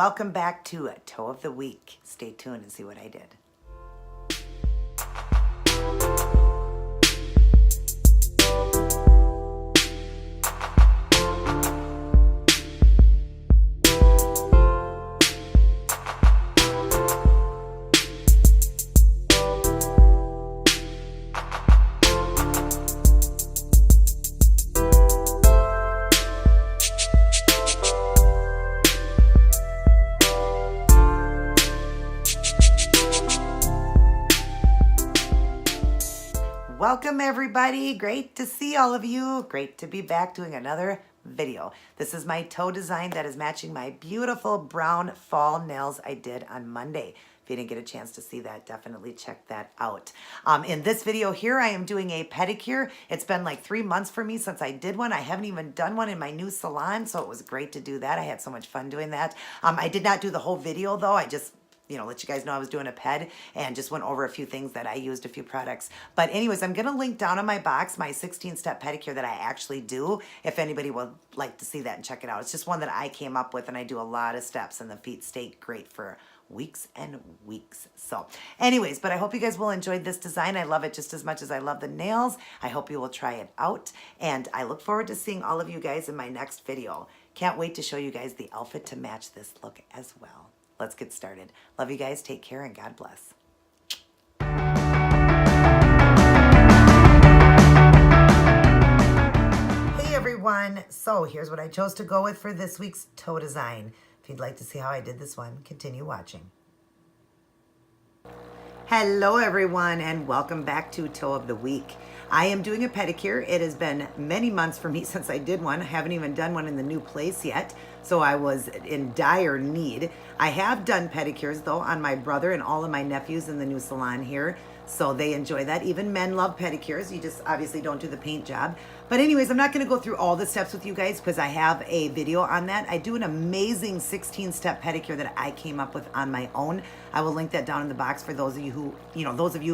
welcome back to Toe of the Week. Stay tuned and see what I did. Welcome everybody, great to see all of you. Great to be back doing another video. This is my toe design that is matching my beautiful brown fall nails I did on Monday. If you didn't get a chance to see that, definitely check that out. In this video here, I am doing a pedicure. It's been like 3 months for me since I did one. I haven't even done one in my new salon, so it was great to do that. I had so much fun doing that. I did not do the whole video though. I just let you guys know I was doing a ped and just went over a few things that I used, a few products. But anyways, I'm going to link down in my box my 16-step pedicure that I actually do, if anybody would like to see that and check it out. It's just one that I came up with, and I do a lot of steps, and the feet stay great for weeks and weeks. So anyways, but I hope you guys will enjoy this design. I love it just as much as I love the nails. I hope you will try it out, and I look forward to seeing all of you guys in my next video. Can't wait to show you guys the outfit to match this look as well. Let's get started. Love you guys. Take care and God bless. Hey everyone. So here's what I chose to go with for this week's toe design. If you'd like to see how I did this one, continue watching. Hello everyone and welcome back to Toe of the Week. I am doing a pedicure. It has been many months for me since I did one. I haven't even done one in the new place yet, so I was in dire need. I have done pedicures though on my brother and all of my nephews in the new salon here, so they enjoy that. Even men love pedicures. You just obviously don't do the paint job. But anyways, I'm not going to go through all the steps with you guys because I have a video on that. I do an amazing 16-step pedicure that I came up with on my own. I will link that down in the box for those of you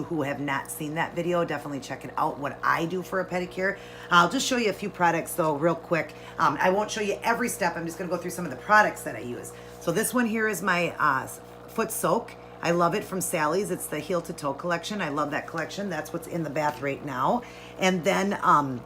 who have not seen that video. Definitely check it out, what I do for a pedicure. I'll just show you a few products though real quick. I won't show you every step. I'm just going to go through some of the products that I use. So this one here is my foot soak. I love it from Sally's. It's the heel to toe collection. I love that collection. That's what's in the bath right now. And then I'm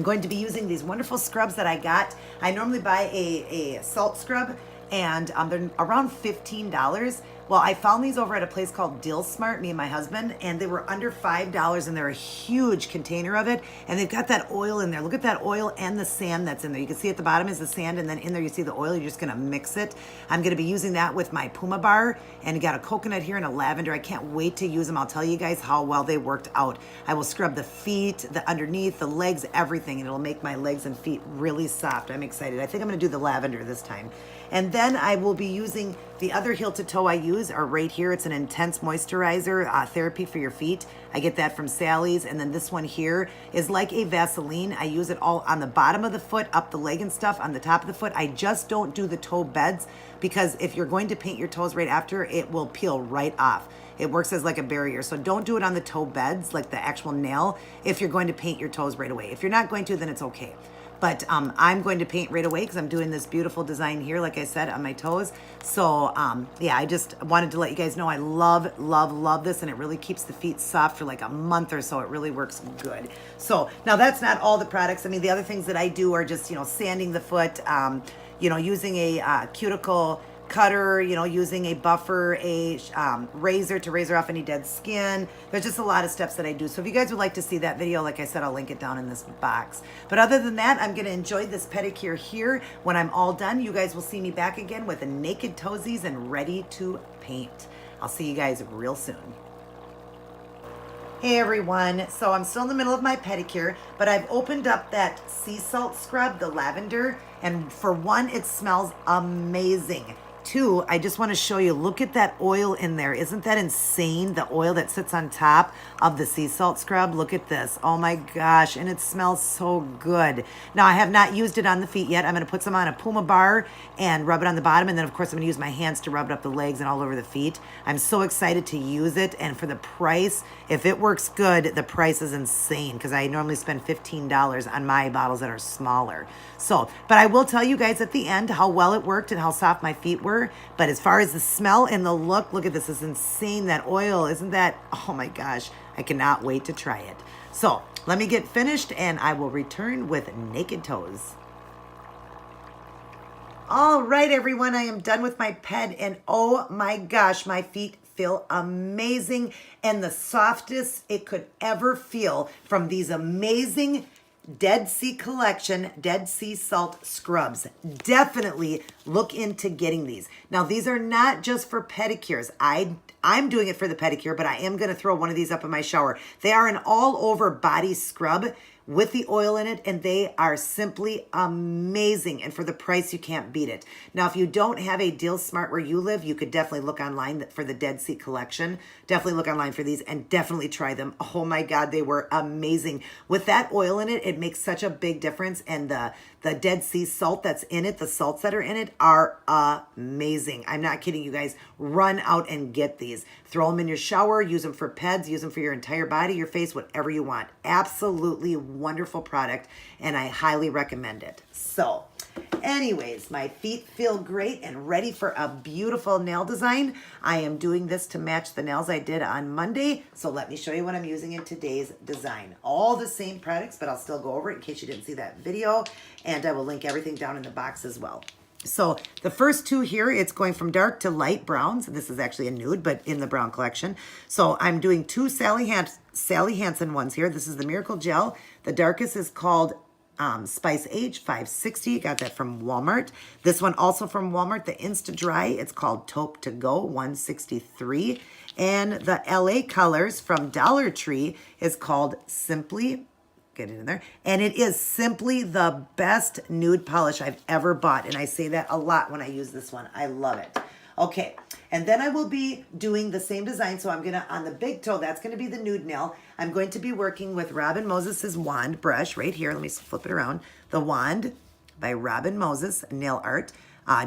going to be using these wonderful scrubs that I got. I normally buy a salt scrub, and they're around $15. Well, I found these over at a place called Dill Smart, me and my husband, and they were under $5, and they're a huge container of it, and they've got that oil in there. Look at that oil and the sand that's in there. You can see at the bottom is the sand, and then in there you see the oil. You're just gonna mix it. I'm gonna be using that with my Puma bar, and got a coconut here and a lavender. I can't wait to use them. I'll tell you guys how well they worked out. I will scrub the feet, the underneath, the legs, everything, and it'll make my legs and feet really soft. I'm excited. I think I'm gonna do the lavender this time. And then I will be using the other heel to toe I use are right here. It's an intense moisturizer therapy for your feet. I get that from Sally's. And then this one here is like a Vaseline. I use it all on the bottom of the foot, up the leg and stuff, on the top of the foot. I just don't do the toe beds because if you're going to paint your toes right after, it will peel right off. It works as like a barrier. So don't do it on the toe beds, like the actual nail, if you're going to paint your toes right away. If you're not going to, then it's okay. But I'm going to paint right away because I'm doing this beautiful design here, like I said, on my toes. So yeah, I just wanted to let you guys know I love, love, love this, and it really keeps the feet soft for like a month or so. It really works good. So now that's not all the products. I mean, the other things that I do are just, sanding the foot, using a cuticle cutter, using a buffer, a razor to razor off any dead skin. There's just a lot of steps that I do. So if you guys would like to see that video, like I said, I'll link it down in this box. But other than that, I'm going to enjoy this pedicure here. When I'm all done, you guys will see me back again with the naked toesies and ready to paint. I'll see you guys real soon. Hey everyone, so I'm still in the middle of my pedicure, but I've opened up that sea salt scrub, the lavender, and for one, it smells amazing. Two, I just want to show you, look at that oil in there. Isn't that insane? The oil that sits on top of the sea salt scrub. Look at this. Oh my gosh. And it smells so good. Now, I have not used it on the feet yet. I'm going to put some on a Puma bar and rub it on the bottom. And then, of course, I'm going to use my hands to rub it up the legs and all over the feet. I'm so excited to use it. And for the price, if it works good, the price is insane because I normally spend $15 on my bottles that are smaller. So, but I will tell you guys at the end how well it worked and how soft my feet were. shower. But as far as the smell and the look at this is insane. That oil, isn't that? Oh my gosh, I cannot wait to try it. So let me get finished and I will return with naked toes. All right, everyone, I am done with my ped and oh my gosh, my feet feel amazing and the softest it could ever feel from these amazing Dead Sea Collection Dead Sea Salt Scrubs. Definitely look into getting these. Now, these are not just for pedicures. I'm doing it for the pedicure, but I am going to throw one of these up in my shower. They are an all-over body scrub with the oil in it, and they are simply amazing. And for the price, you can't beat it. Now, if you don't have a Deal Smart where you live, you could definitely look online for the Dead Sea Collection. Definitely look online for these and definitely try them. Oh my God, they were amazing. With that oil in it, it makes such a big difference. And the Dead Sea salt that's in it, the salts that are in it are amazing. I'm not kidding you guys. Run out and get these. Throw them in your shower, use them for peds, use them for your entire body, your face, whatever you want. Absolutely wonderful product, and I highly recommend it. So, anyways, my feet feel great and ready for a beautiful nail design. I am doing this to match the nails I did on Monday, so let me show you what I'm using in today's design. All the same products, but I'll still go over it in case you didn't see that video, and I will link everything down in the box as well. So the first two here, it's going from dark to light browns. This is actually a nude, but in the brown collection. So I'm doing two Sally Hanson ones here. This is the Miracle Gel. The darkest is called Spice Age 560. Got that from Walmart. This one also from Walmart, the Insta Dry. It's called Taupe to Go 163. And the LA Colors from Dollar Tree is called Simply. Get it in there. And it is simply the best nude polish I've ever bought. And I say that a lot when I use this one. I love it. Okay. And then I will be doing the same design. So I'm going to, on the big toe, that's going to be the nude nail. I'm going to be working with Robin Moses's wand brush right here. Let me flip it around. The Wand by Robin Moses Nail Art.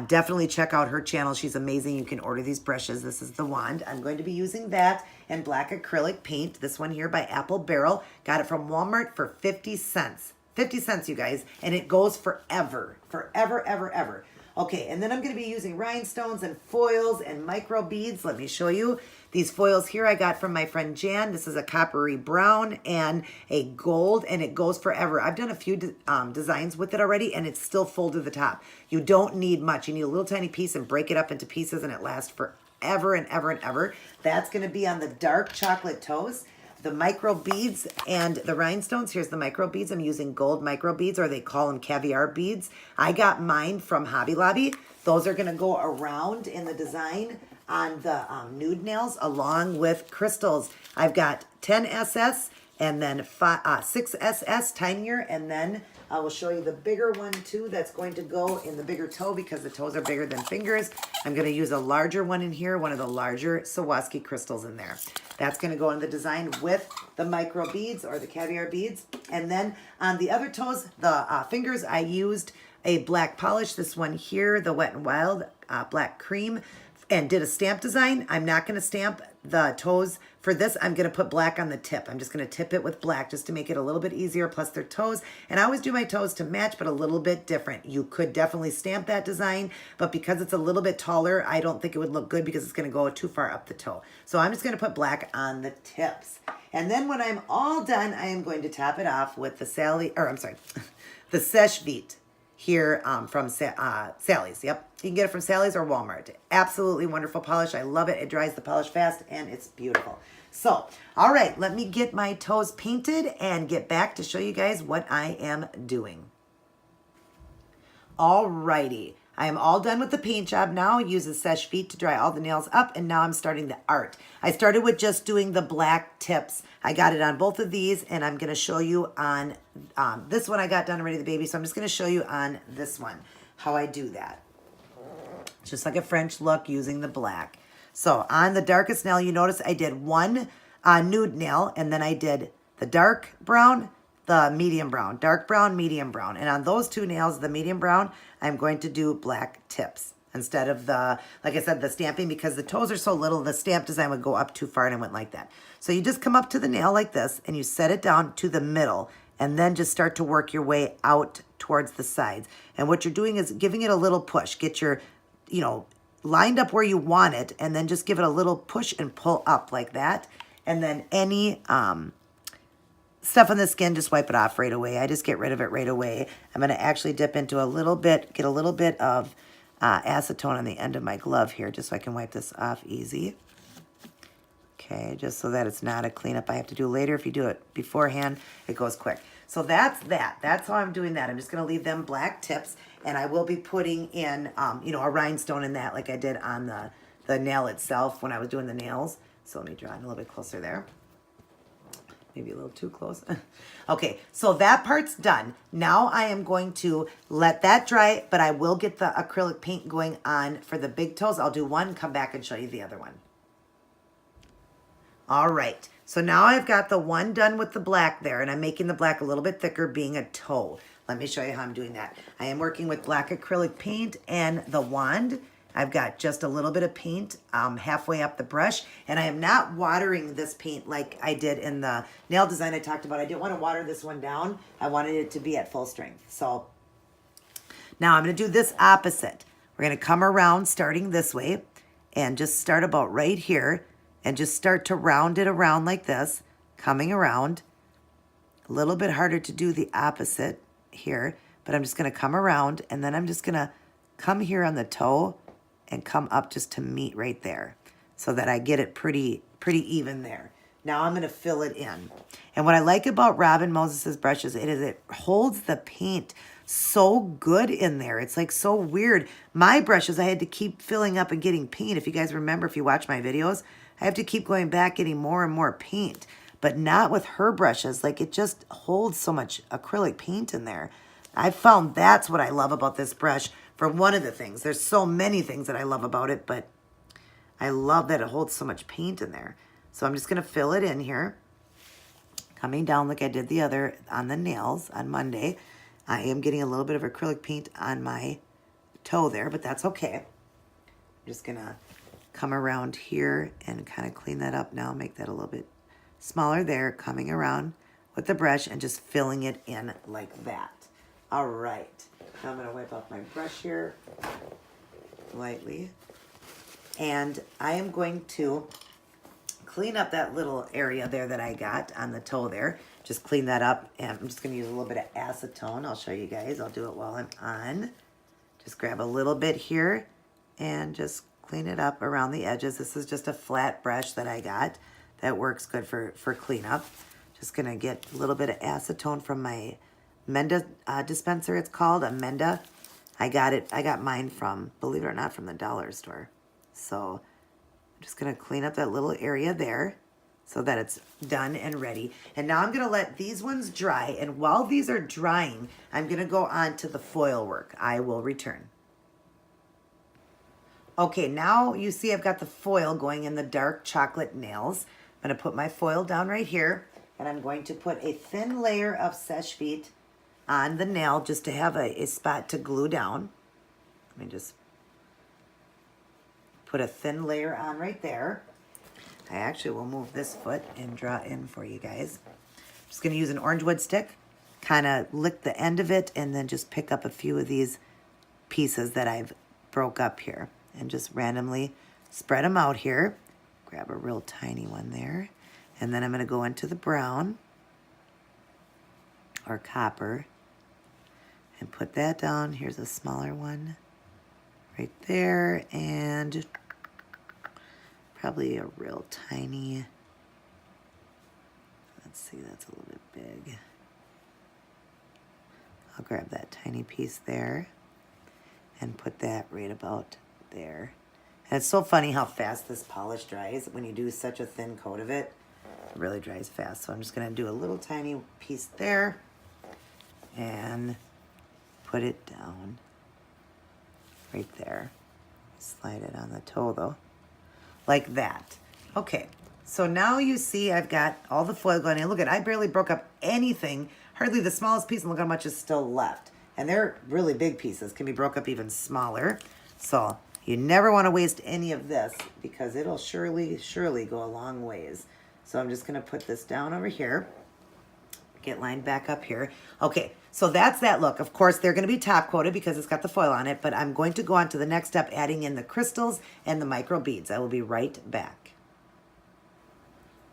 Definitely check out her channel. She's amazing. You can order these brushes. This is the wand. I'm going to be using that and black acrylic paint. This one here by Apple Barrel. Got it from Walmart for 50 cents. 50 cents, you guys. And it goes forever. Forever, ever, ever. Okay, and then I'm going to be using rhinestones and foils and micro beads. Let me show you. These foils here I got from my friend Jan. This is a coppery brown and a gold, and it goes forever. I've done a few designs with it already, and it's still full to the top. You don't need much. You need a little tiny piece and break it up into pieces, and it lasts forever and ever and ever. That's going to be on the dark chocolate toes. The micro beads and the rhinestones. Here's the micro beads. I'm using gold micro beads, or they call them caviar beads. I got mine from Hobby Lobby. Those are going to go around in the design on the nude nails along with crystals. I've got 10 SS and then 6 SS tinier, and then I will show you the bigger one too that's going to go in the bigger toe because the toes are bigger than fingers. I'm going to use a larger one in here, one of the larger Swarovski crystals in there. That's going to go in the design with the micro beads or the caviar beads. And then on the other toes, the fingers, I used a black polish. This one here, the Wet n Wild black cream, and did a stamp design. I'm not going to stamp the toes for this. I'm going to put black on the tip. I'm just going to tip it with black just to make it a little bit easier. Plus their toes. And I always do my toes to match, but a little bit different. You could definitely stamp that design, but because it's a little bit taller, I don't think it would look good because it's going to go too far up the toe. So I'm just going to put black on the tips. And then when I'm all done, I am going to top it off with the the Seche Vite here from Sally's. Yep. You can get it from Sally's or Walmart. Absolutely wonderful polish. I love it. It dries the polish fast and it's beautiful. So, all right, let me get my toes painted and get back to show you guys what I am doing. All righty. I am all done with the paint job now. I use the Seche Vite to dry all the nails up, and now I'm starting the art. I started with just doing the black tips. I got it on both of these, and I'm going to show you on this one I got done already, the baby, so I'm just going to show you on this one how I do that. Just like a French look using the black. So on the darkest nail, you notice I did one nude nail, and then I did the dark brown, the medium brown, dark brown, medium brown. And on those two nails, the medium brown, I'm going to do black tips instead of the, like I said, the stamping, because the toes are so little, the stamp design would go up too far, and I went like that. So you just come up to the nail like this, and you set it down to the middle, and then just start to work your way out towards the sides. And what you're doing is giving it a little push. Get your, lined up where you want it, and then just give it a little push and pull up like that. And then any stuff on the skin, just wipe it off right away. I just get rid of it right away. I'm going to actually dip into a little bit, get a little bit of acetone on the end of my glove here, just so I can wipe this off easy. Okay, just so that it's not a cleanup I have to do later. If you do it beforehand, it goes quick. So that's that. That's how I'm doing that. I'm just going to leave them black tips, and I will be putting in, you know, a rhinestone in that like I did on the nail itself when I was doing the nails. So let me draw in a little bit closer there. Maybe a little too close. Okay, so that part's done. Now I am going to let that dry, but I will get the acrylic paint going on for the big toes. I'll do one, come back and show you the other one. All right, so now I've got the one done with the black there, and I'm making the black a little bit thicker, being a toe. Let me show you how I'm doing that. I am working with black acrylic paint and the wand. I've got just a little bit of paint halfway up the brush, and I am not watering this paint like I did in the nail design I talked about. I didn't want to water this one down. I wanted it to be at full strength. So now I'm going to do this opposite. We're going to come around starting this way and just start about right here and just start to round it around like this, coming around. A little bit harder to do the opposite here, but I'm just going to come around, and then I'm just going to come here on the toe and come up just to meet right there so that I get it pretty even there. Now I'm going to fill it in. And what I like about Robin Moses's brushes, it holds the paint so good in there. It's like so weird. My brushes, I had to keep filling up and getting paint. If you guys remember, if you watch my videos, I have to keep going back, getting more and more paint. But not with her brushes. Like, it just holds so much acrylic paint in there. I found that's what I love about this brush for one of the things. There's so many things that I love about it, but I love that it holds so much paint in there. So I'm just going to fill it in here. Coming down like I did the other on the nails on Monday. I am getting a little bit of acrylic paint on my toe there, but that's okay. I'm just going to come around here and kind of clean that up now. Make that a little bit smaller there. Coming around with the brush and just filling it in like that. All right. Now I'm going to wipe off my brush here lightly. And I am going to clean up that little area there that I got on the toe there. Just clean that up. And I'm just going to use a little bit of acetone. I'll show you guys. I'll do it while I'm on. Just grab a little bit here and just clean it up around the edges. This is just a flat brush that I got that works good for cleanup. Just going to get a little bit of acetone from my Menda dispenser, it's called, a Menda. I got mine from, believe it or not, from the dollar store. So I'm just going to clean up that little area there so that it's done and ready. And now I'm going to let these ones dry. And while these are drying, I'm going to go on to the foil work. I will return. Okay, now you see I've got the foil going in the dark chocolate nails. I'm going to put my foil down right here, and I'm going to put a thin layer of Seche Vite on the nail just to have a spot to glue down. Let me just put a thin layer on right there. I actually will move this foot and draw in for you guys. I'm just going to use an orange wood stick, kind of lick the end of it, and then just pick up a few of these pieces that I've broke up here and just randomly spread them out here. Grab a real tiny one there. And then I'm going to go into the brown or copper and put that down. Here's a smaller one right there, and probably a real tiny, let's see, that's a little bit big. I'll grab that tiny piece there and put that right about there. And it's so funny how fast this polish dries when you do such a thin coat of it. It really dries fast. So I'm just going to do a little tiny piece there and put it down right there. Slide it on the toe though, like that. Okay, so now you see I've got all the foil going in. Look at, I barely broke up anything, hardly the smallest piece, and look how much is still left. And they're really big pieces, can be broke up even smaller. So you never want to waste any of this because it'll surely go a long ways. So I'm just going to put this down over here. get lined back up here. Okay, so that's that look. Of course, they're going to be top coated because it's got the foil on it, but I'm going to go on to the next step, adding in the crystals and the micro beads. I will be right back.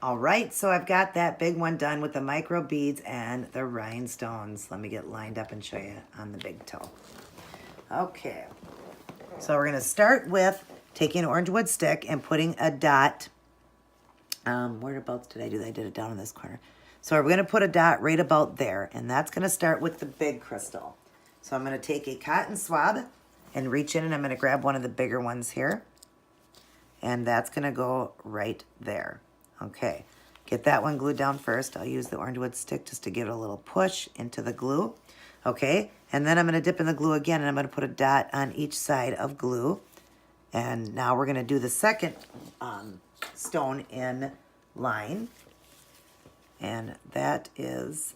All right, so I've got that big one done with the micro beads and the rhinestones. Let me get lined up and show you on the big toe. Okay, so we're going to start with taking an orange wood stick and putting a dot. Whereabouts did I do that? I did it down in this corner. So we're going to put a dot right about there, and that's going to start with the big crystal. So I'm going to take a cotton swab and reach in, and I'm going to grab one of the bigger ones here, and that's going to go right there. Okay, get that one glued down first. I'll use the orange wood stick just to give it a little push into the glue. Okay, and then I'm going to dip in the glue again, and I'm going to put a dot on each side of glue. And now we're going to do the second stone in line, and that is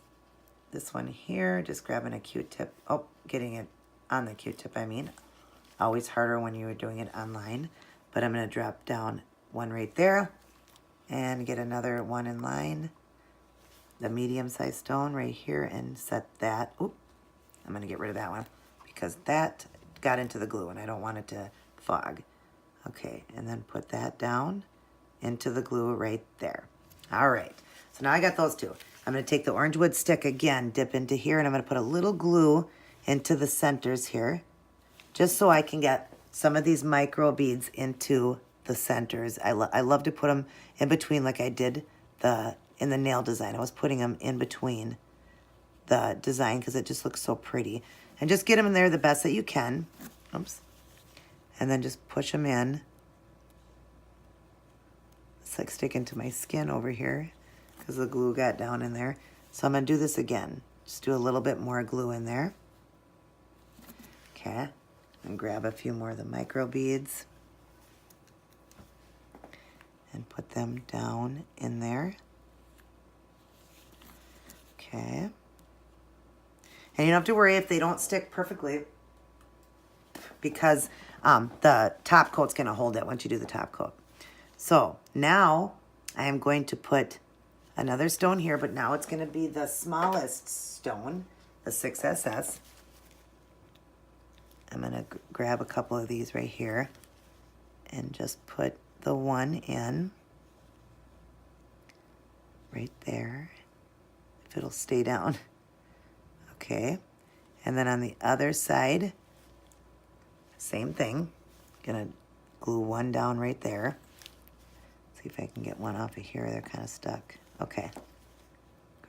this one here. Just grabbing a Q-tip. Oh, getting it on the Q-tip, I mean. Always harder when you're doing it online. But I'm going to drop down one right there and get another one in line, the medium-sized stone right here, and set that. Oop, I'm going to get rid of that one because that got into the glue and I don't want it to fog. Okay, and then put that down into the glue right there. All right, so now I got those two. I'm going to take the orange wood stick again, dip into here, and I'm going to put a little glue into the centers here, just so I can get some of these micro beads into the centers. I love to put them in between, like I did in the nail design. I was putting them in between the design because it just looks so pretty. And just get them in there the best that you can. Oops. And then just push them in. It's like sticking to my skin over here because the glue got down in there. So I'm going to do this again. Just do a little bit more glue in there. Okay. And grab a few more of the micro beads and put them down in there. Okay. And you don't have to worry if they don't stick perfectly because the top coat's going to hold it once you do the top coat. So now I am going to put another stone here, but now it's going to be the smallest stone, the 6SS. I'm going to grab a couple of these right here and just put the one in right there, if it'll stay down. Okay, and then on the other side, same thing. Gonna glue one down right there. See if I can get one off of here. They're kind of stuck. Okay,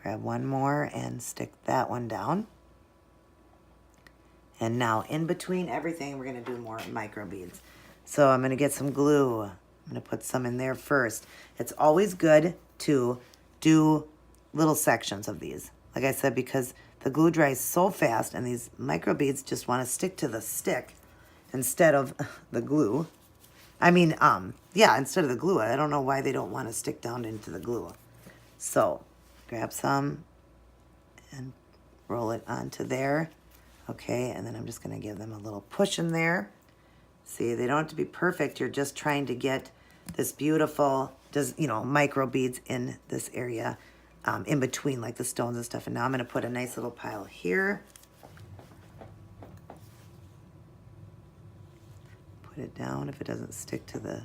grab one more and stick that one down. And now in between everything, we're gonna do more micro beads. So I'm gonna get some glue. I'm gonna put some in there first. It's always good to do little sections of these. Like I said, because the glue dries so fast and these micro beads just wanna stick to the stick instead of the glue. I mean, yeah, instead of the glue. I don't know why they don't wanna stick down into the glue. So grab some and roll it onto there. Okay, and then I'm just gonna give them a little push in there. See, they don't have to be perfect. You're just trying to get this beautiful, micro beads in this area, in between like the stones and stuff. And now I'm gonna put a nice little pile here. Put it down if it doesn't stick to the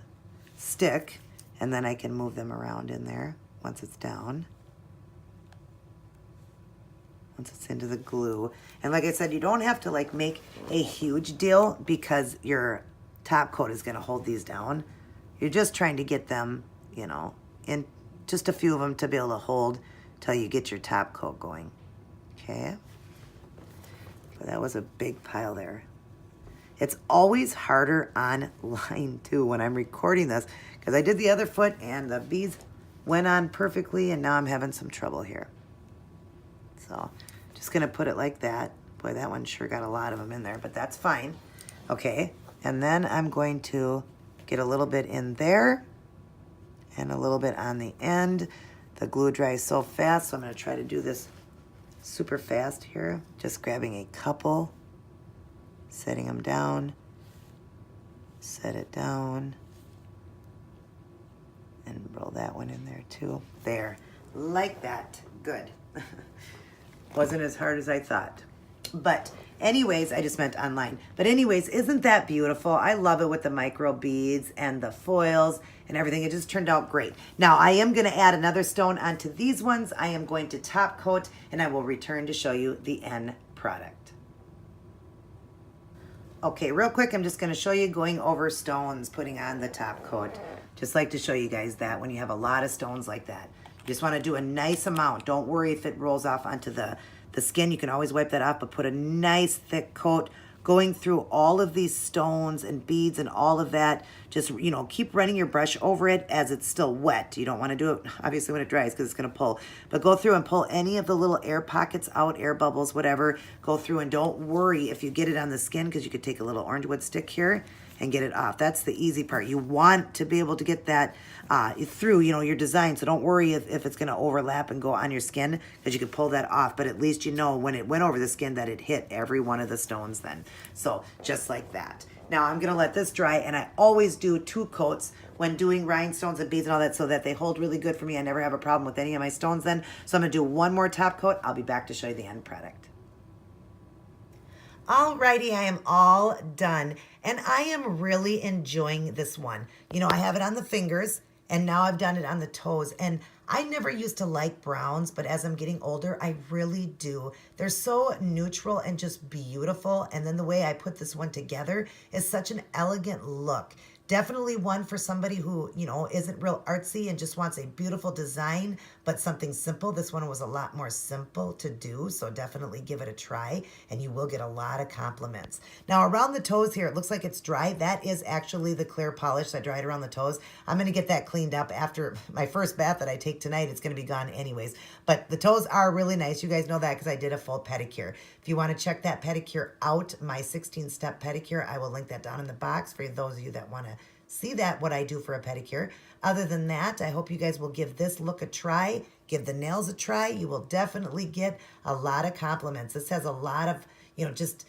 stick, and then I can move them around in there once it's down. Once it's into the glue. And like I said, you don't have to like make a huge deal because your top coat is gonna hold these down. You're just trying to get them, in just a few of them to be able to hold till you get your top coat going. Okay. But that was a big pile there. It's always harder online too when I'm recording this because I did the other foot and the beads went on perfectly and now I'm having some trouble here. So just gonna put it like that. Boy, that one sure got a lot of them in there, but that's fine. Okay, and then I'm going to get a little bit in there and a little bit on the end. The glue dries so fast, so I'm gonna try to do this super fast here. Just grabbing a couple, setting them down, set it down, and roll that one in there too. There, like that, good. Wasn't as hard as I thought. But anyways, I just meant online. But anyways, isn't that beautiful? I love it with the micro beads and the foils and everything. It just turned out great. Now, I am going to add another stone onto these ones. I am going to top coat, and I will return to show you the end product. Okay, real quick, I'm just going to show you going over stones, putting on the top coat. Just like to show you guys that when you have a lot of stones like that. You just want to do a nice amount. Don't worry if it rolls off onto the skin. You can always wipe that off, but put a nice thick coat going through all of these stones and beads and all of that. Just, you know, keep running your brush over it as it's still wet. You don't want to do it, obviously, when it dries because it's going to pull. But go through and pull any of the little air pockets out, air bubbles, whatever. Go through and don't worry if you get it on the skin because you could take a little orange wood stick here and get it off. That's the easy part. You want to be able to get that through, you know, your design. So don't worry if it's going to overlap and go on your skin because you can pull that off. But at least you know when it went over the skin that it hit every one of the stones then. So just like that. Now I'm going to let this dry, and I always do 2 coats when doing rhinestones and beads and all that so that they hold really good for me. I never have a problem with any of my stones then. So I'm going to do one more top coat. I'll be back to show you the end product. Alrighty, I am all done, and I am really enjoying this one. You know, I have it on the fingers, and now I've done it on the toes, and I never used to like browns, but as I'm getting older, I really do. They're so neutral and just beautiful, and then the way I put this one together is such an elegant look. Definitely one for somebody who, you know, isn't real artsy and just wants a beautiful design, but something simple. This one was a lot more simple to do, so definitely give it a try, and you will get a lot of compliments. Now, around the toes here, it looks like it's dry. That is actually the clear polish. I dried around the toes. I'm going to get that cleaned up after my first bath that I take tonight. It's going to be gone anyways, but the toes are really nice. You guys know that because I did a full pedicure. If you want to check that pedicure out, my 16-step pedicure, I will link that down in the box for those of you that want to see that, what I do for a pedicure. Other than that, I hope you guys will give this look a try. Give the nails a try. You will definitely get a lot of compliments. This has a lot of, you know, just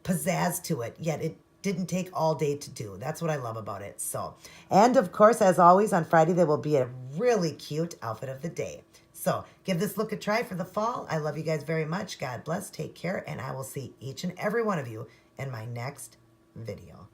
pizzazz to it, yet it didn't take all day to do. That's what I love about it. So, and of course, as always, on Friday, there will be a really cute outfit of the day. So give this look a try for the fall. I love you guys very much. God bless. Take care. And I will see each and every one of you in my next video.